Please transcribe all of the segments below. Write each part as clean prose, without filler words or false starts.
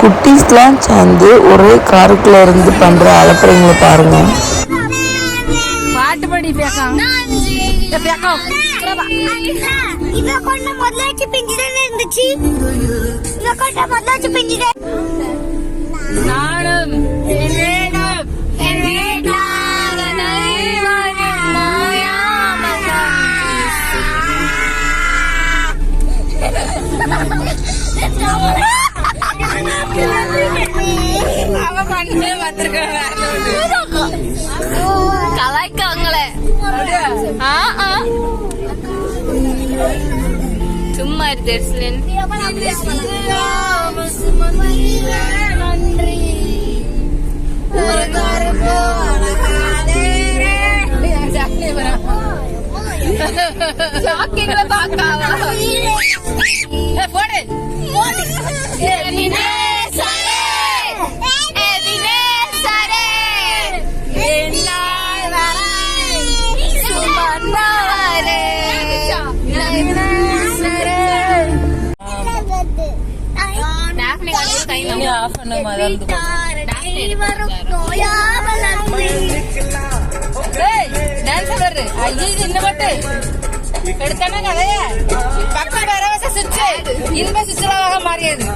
குட்டீஸ்லாம் சேர்ந்து ஒரே காருக்குள்ள இருந்து பண்ற அலப்பறைங்களை பாருங்க. பாட்டு பாடி கலாய்க்காங்களே சும்மா போடு மாறியது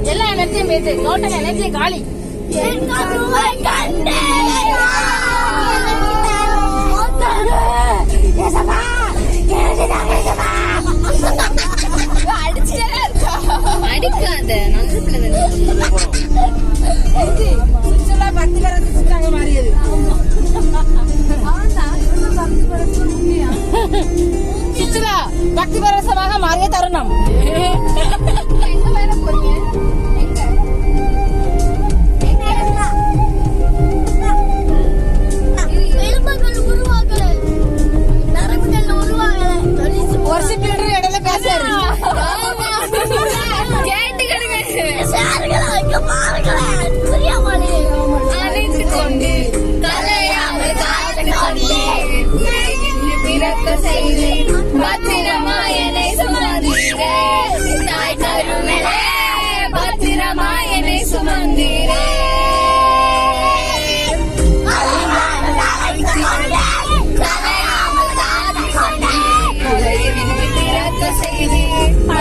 எல்லா எனர்ஜியும் பேசு டோட்டல் எனர்ஜி காலி அடிக்காத மாறியது சித்ரா பக்தி பரவசமாக மாறிய தருணம்.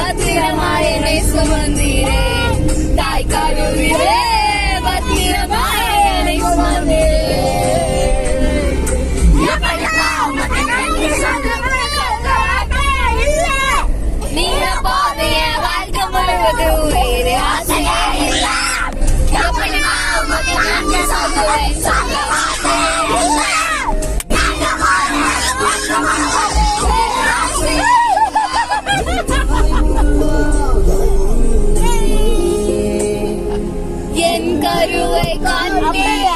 பத்திரமாயனை சுமந்தீரே தாய் கருவிலே பத்திரமாயனை சுமந்தீரே பத்திரமாயனை சுமந்தீரே தாய் கருவிலே பத்திரமாயனை சுமந்தீரே என் கருவை காண்பியா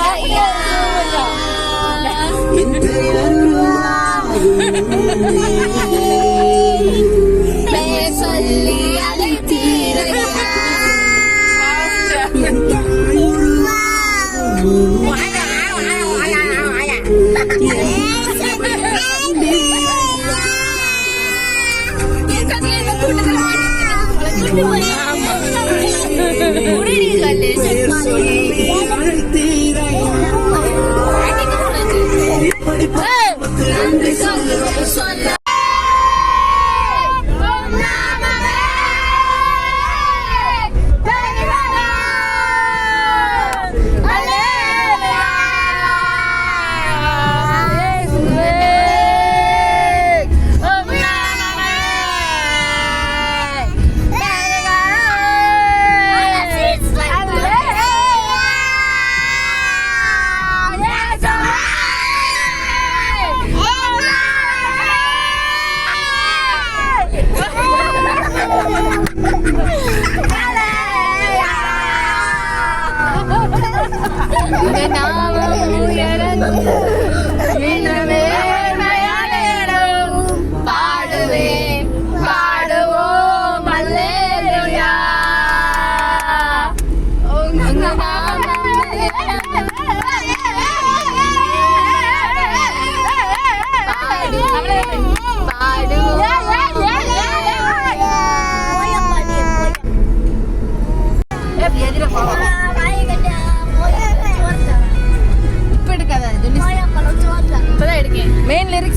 சொல்லி அழைத்தீரையா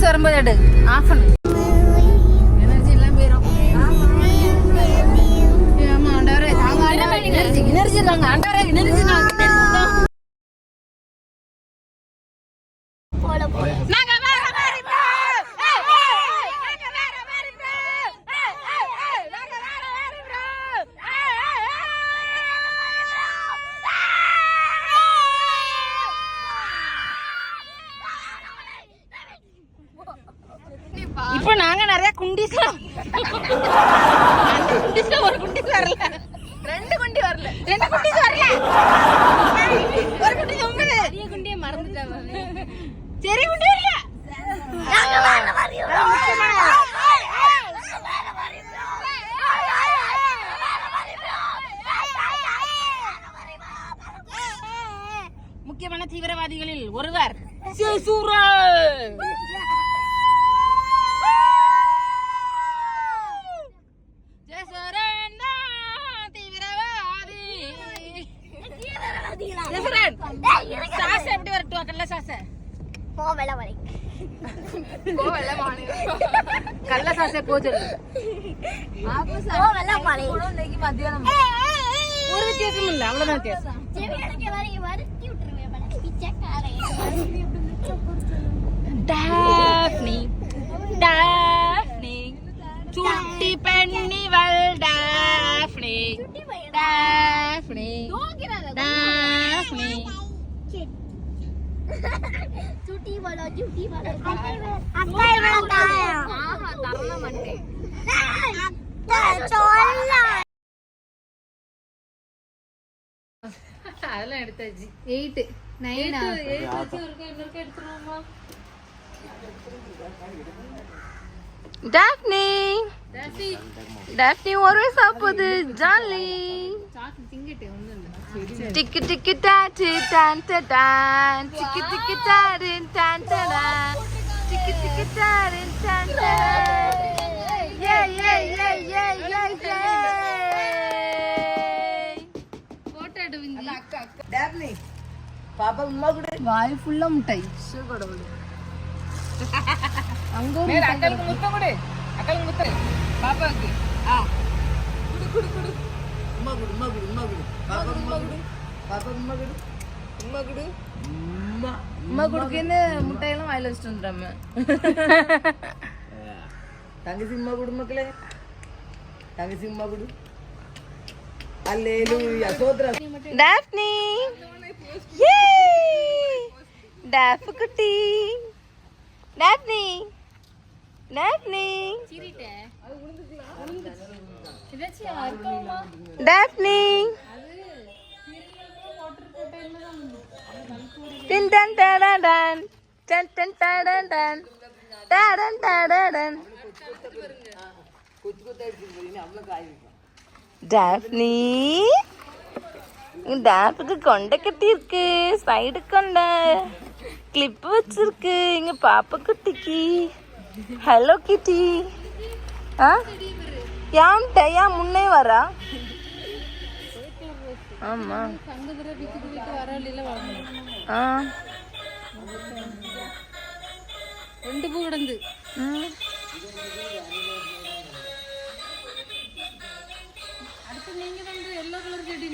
வரும்போது எடு ஆஃப் பண்ணு எனர்ஜி எல்லாம் போயிடும் ஆமா ஆண்டவரே தாங்க எனர்ஜி தாங்க ஆண்டவரே எனர்ஜி தாங்க நாங்க வேற மாதிரி bro. ஏய், ஏய், நாங்க வேற மாதிரி bro. ஏய், ஏய், ஏய், நாங்க வேற மாதிரி bro. ஏய், ஏய், ஏய். இப்போ நாங்க நிறைய குண்டிஸ் ஒரு குண்டிஸ் வரல ரெண்டு குண்டிஸ் வரல ஒரு குண்டி சொம்பது பெரிய குண்டியை மறந்துட்டாங்க சரி குண்டி வரல முக்கியமான தீவிரவாதிகளில் ஒருவர் சேசூரன் ஜெசரன் தான் தீவிரவாதி ஜெசரன் சாஸ் எப்படி வரட்டு கல்ல சாஸ் கல்ல சாசே போச்சு ஒரு வித்தியாசம் இல்ல அவ்வளவுதான் வித்தியாசம் டாஃப்னி டாஃப்னி சுட்டி பெண்ணிவள் டாஃப்னி டாஃப்னி டாஃப்னி அதெல்லாம் எடுத்தாச்சு 8 9 எடுத்துருவோமா டாஃப்னி டாஃப்னி ஒரே சாப்பிடுது ஜாலி திங்கிட்டு ஒண்ணும் இல்ல டிக்கி டிக்கி டாட்டு டான் டான் டிக்கி டிக்கி டாரின் டான் டான் டிக்கி டிக்கி டாரின் டான் டான் ஏ ஏ ஏ ஏ ஏ போட்டோ எடுவிங்க டாப்னி பாப்பா உம்மா கூட வாய் ஃபுல்லா முட்டை கடவுள் அங்க அக்கலுக்கு முத்தம் கொடு அக்கலுக்கு முத்தம் பாப்பாவுக்கு குடு குடு குடு உம்மா குடு உம்மா குடு உம்மா குடு பாப்பா உம்மா குடு பாப்பா உம்மா குடு உம்மா குடு உம்மா அம்மா குடுக்கேன்னு முட்டையெல்லாம் வாயில வச்சுட்டு வந்துடாம தங்கச்சி உம்மா குடு மக்களே தங்கச்சி உம்மா குடு அல்லேலூயா சோத்ரா டாஃப்னி யே டாஃப் குட்டி டாஃப்னி டாஃப்னி டாஃப்னி டின் டன் டன் டன் டன் டன் டன் டன் டன் டன் டன் டாஃப்னி டாஃப்க்கு கொண்டை கட்டி இருக்கு சைடு கொண்டை கிளிப் வச்சிருக்கு இங்க பாப்பா குட்டிக்கு ஹலோ கிட்டி ஏன் முன்னே வரா ஆமா ரெண்டு பூ கிடந்து அடுத்து நீங்க எல்லோ கலர் செடி